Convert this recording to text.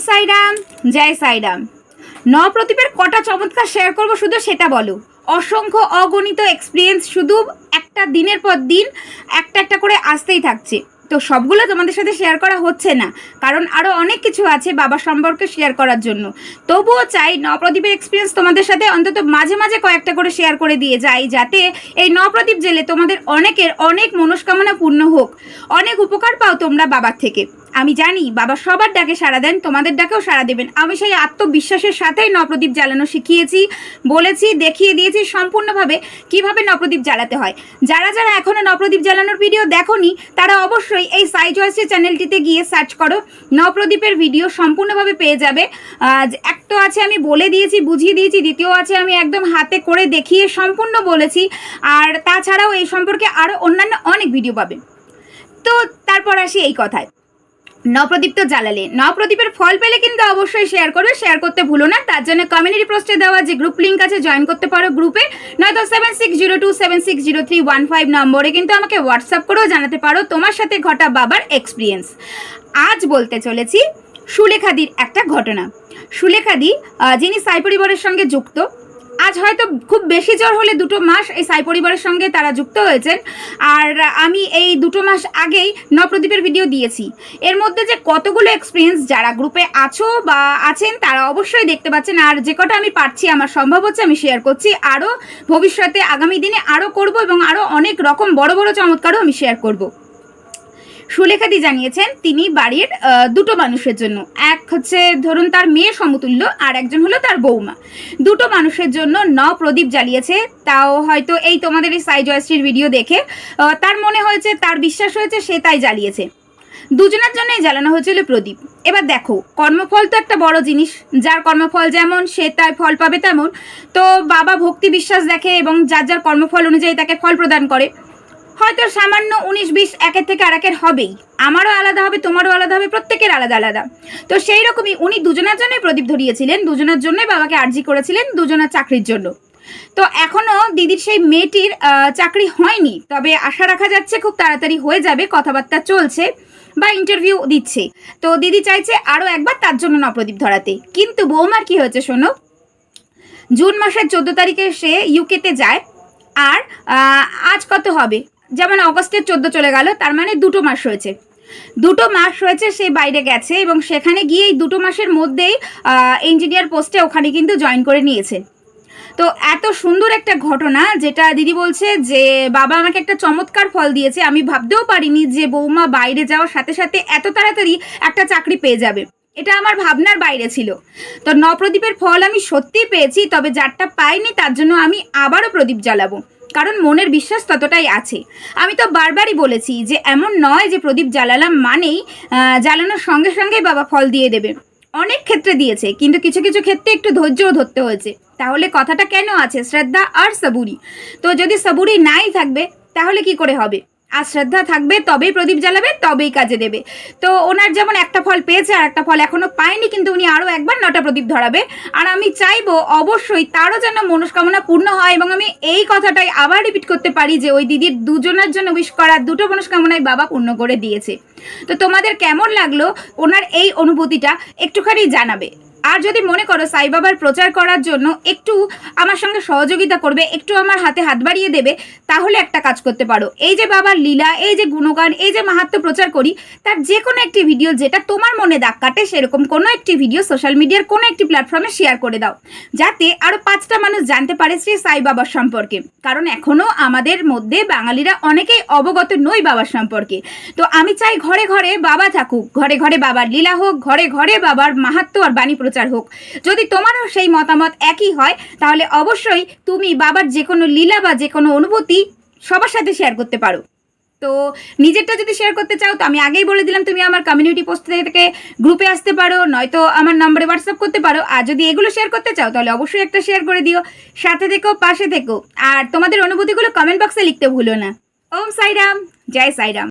সাইরাম, জয় সাইরাম। নবপ্রদীপের কটা চমৎকার শেয়ার করব শুধু সেটা বলো। অসংখ্য অগণিত এক্সপিরিয়েন্স শুধু একটা দিনের পর দিন একটা একটা করে আসতেই থাকছে। তো সবগুলো তোমাদের সাথে শেয়ার করা হচ্ছে না, কারণ আরও অনেক কিছু আছে বাবা সম্পর্কে শেয়ার করার জন্য। তবুও চাই নবপ্রদীপের এক্সপিরিয়েন্স তোমাদের সাথে অন্তত মাঝে মাঝে কয়েকটা করে শেয়ার করে দিয়ে যাই, যাতে এই নবপ্রদীপ জেলে তোমাদের অনেকের অনেক মনস্কামনা পূর্ণ হোক, অনেক উপকার পাও তোমরা বাবার থেকে। আমি জানি বাবা সবার ডাকে সাড়া দেন, তোমাদের ডাকেও সাড়া দেবেন। আমি সেই আত্মবিশ্বাসের সাথেই নবপ্রদীপ জ্বালানো শিখিয়েছি, বলেছি, দেখিয়ে দিয়েছি সম্পূর্ণভাবে কিভাবে নবপ্রদীপ জ্বালাতে হয়। যারা যারা এখনও নবপ্রদীপ জ্বালানোর ভিডিও দেখোনি তারা অবশ্যই এই সাই জয়শ্রী চ্যানেলটিতে গিয়ে সার্চ করো, নবপ্রদীপের ভিডিও সম্পূর্ণভাবে পেয়ে যাবে। এক তো আছে আমি বলে দিয়েছি, বুঝিয়ে দিয়েছি, দ্বিতীয় আছে আমি একদম হাতে করে দেখিয়ে সম্পূর্ণ বলেছি। আর তাছাড়াও এই সম্পর্কে আরও অন্যান্য অনেক ভিডিও পাবে। তো তারপর আসি এই কথায়, নবপ্রদীপ তো জ্বালালে, নবপ্রদীপের ফল পেলে কিন্তু অবশ্যই শেয়ার করবে, শেয়ার করতে ভুলো না। তার জন্য কমিউনিটি পোস্টে দেওয়া যে গ্রুপ লিঙ্ক আছে জয়েন করতে পারো গ্রুপে, নয়তো 7602760315 নম্বরে কিন্তু আমাকে হোয়াটসঅ্যাপ করেও জানাতে পারো তোমার সাথে ঘটা বাবার এক্সপিরিয়েন্স। আজ বলতে চলেছি সুলেখাদির একটা ঘটনা। সুলেখাদি যিনি সাই পরিবারের সঙ্গে যুক্ত, আজ হয়তো খুব বেশি জ্বর হলে 2 মাস এই সাই পরিবারের সঙ্গে তারা যুক্ত হয়েছেন। আর আমি এই 2 মাস আগেই নবপ্রদীপের ভিডিও দিয়েছি। এর মধ্যে যে কতগুলো এক্সপিরিয়েন্স যারা গ্রুপে আছো বা আছেন তারা অবশ্যই দেখতে পাচ্ছেন। আর যে কটা আমি পারছি, আমার সম্ভব হচ্ছে, আমি শেয়ার করছি। আরও ভবিষ্যতে আগামী দিনে আরও করব এবং আরও অনেক রকম বড় বড় চমৎকারও আমি শেয়ার করব। সুলেখাদি জানিয়েছেন তিনি বাড়ির 2 মানুষের জন্য, এক হচ্ছে ধরুন তার মেয়ে সমতুল্য, আর একজন হলো তার বৌমা, 2 মানুষের জন্য নবপ্রদীপ জ্বালিয়েছে। তাও হয়তো এই তোমাদের এই সাই জয়শ্রীর ভিডিও দেখে তার মনে হয়েছে, তার বিশ্বাস হয়েছে, সে তাই জ্বালিয়েছে। 2 জনের জন্যই জ্বালানো হয়েছিল প্রদীপ। এবার দেখো, কর্মফল তো একটা বড় জিনিস, যার কর্মফল যেমন সে তাই ফল পাবে তেমন। তো বাবা ভক্তি বিশ্বাস দেখে এবং যার যার কর্মফল অনুযায়ী তাকে ফল প্রদান করে। হয়তো সামান্য 19-20 একের থেকে আরেকের হবেই, আমারও আলাদা হবে, তোমারও আলাদা হবে, প্রত্যেকের আলাদা আলাদা। তো সেই রকমই উনি 2 জনের জন্যই প্রদীপ ধরিয়েছিলেন, 2 জনের জন্যই বাবাকে আর্জি করেছিলেন, 2 জনের চাকরির জন্য। তো এখনও দিদির সেই মেয়েটির চাকরি হয়নি, তবে আশা রাখা যাচ্ছে খুব তাড়াতাড়ি হয়ে যাবে, কথাবার্তা চলছে বা ইন্টারভিউ দিচ্ছে। তো দিদি চাইছে আরও একবার তার জন্য নবপ্রদীপ ধরাতে। কিন্তু বৌমার কি হয়েছে শোনো, জুন মাসের 14 তারিখে সে ইউকেতে যায়। আর আজ কত হবে, যেমন অগস্টের 14 চলে গেল, তার মানে 2 মাস হয়েছে। 2 মাস হয়েছে সে বাইরে গেছে এবং সেখানে গিয়ে এই 2 মাসের মধ্যেই ইঞ্জিনিয়ার পোস্টে ওখানে কিন্তু জয়েন করে নিয়েছে। তো এত সুন্দর একটা ঘটনা, যেটা দিদি বলছে যে বাবা আমাকে একটা চমৎকার ফল দিয়েছে। আমি ভাবতেও পারিনি যে বৌমা বাইরে যাওয়ার সাথে সাথে এত তাড়াতাড়ি একটা চাকরি পেয়ে যাবে, এটা আমার ভাবনার বাইরে ছিল। তো নবপ্রদীপের ফল আমি সত্যিই পেয়েছি, তবে যারটা পাইনি তার জন্য আমি আবারও প্রদীপ জ্বালাবো, কারণ মনের বিশ্বাস ততটাই আছে। আমি তো বারবারই বলেছি যে এমন নয় যে প্রদীপ জ্বালালাম মানেই জ্বালানোর সঙ্গে সঙ্গেই বাবা ফল দিয়ে দেবে। অনেক ক্ষেত্রে দিয়েছে, কিন্তু কিছু কিছু ক্ষেত্রে একটু ধৈর্যও ধরতে হয়েছে। তাহলে কথাটা কেন আছে শ্রদ্ধা আর সবুরি। তো যদি সবুরি নাই থাকবে তাহলে কি করে হবে? আর শ্রদ্ধা থাকবে তবেই প্রদীপ জ্বালাবে, তবেই কাজে দেবে। তো ওনার যেমন একটা ফল পেয়েছে আর একটা ফল এখনো পায়নি, কিন্তু উনি আরও একবার 9টা প্রদীপ ধরাবে। আর আমি চাইবো অবশ্যই তারও যেন মনস্কামনা পূর্ণ হয়, এবং আমি এই কথাটাই আবার রিপিট করতে পারি যে ওই দিদির 2 জনের জন্য উইশ করা 2টো মনস্কামনাই বাবা পূর্ণ করে দিয়েছে। তো তোমাদের কেমন লাগলো ওনার এই অনুভূতিটা একটুখানি জানাবে। আর যদি মনে করো সাই বাবার প্রচার করার জন্য একটু আমার সঙ্গে সহযোগিতা করবে, একটু আমার হাতে হাত বাড়িয়ে দেবে, তাহলে একটা কাজ করতে পারো। এই যে বাবার লীলা, এই যে গুণগান, এই যে মাহাত্ম্য প্রচার করি, তার যে কোনো একটি ভিডিও যেটা তোমার মনে দাগ কাটে সেরকম কোনো একটি ভিডিও সোশ্যাল মিডিয়ার কোনো একটি প্ল্যাটফর্মে শেয়ার করে দাও, যাতে আরও 5টা মানুষ জানতে পারে শ্রী সাই বাবার সম্পর্কে। কারণ এখনও আমাদের মধ্যে বাঙালিরা অনেকেই অবগত নই বাবার সম্পর্কে। তো আমি চাই ঘরে ঘরে বাবা থাকুক, ঘরে ঘরে বাবার লীলা হোক, ঘরে ঘরে বাবার মাহাত্ম্য আর বাণী প্রচার হোক। যদি তোমারও সেই মতামত একই হয় তাহলে অবশ্যই তুমি বাবার যে কোনো লীলা বা যে কোনো অনুভূতি সবার সাথে শেয়ার করতে পারো। তো নিজেরটা যদি শেয়ার করতে চাও তো আমি আগেই বলে দিলাম, তুমি আমার কমিউনিটি পোস্ট থেকে গ্রুপে আসতে পারো, নয়তো আমার নম্বরে হোয়াটসঅ্যাপ করতে পারো। আর যদি এগুলো শেয়ার করতে চাও তাহলে অবশ্যই একটা শেয়ার করে দিও, সাথে থেকো, পাশে থেকো। আর তোমাদের অনুভূতিগুলো কমেন্ট বক্সে লিখতে ভুলো না। ওম সাইরাম, জয় সাইরাম।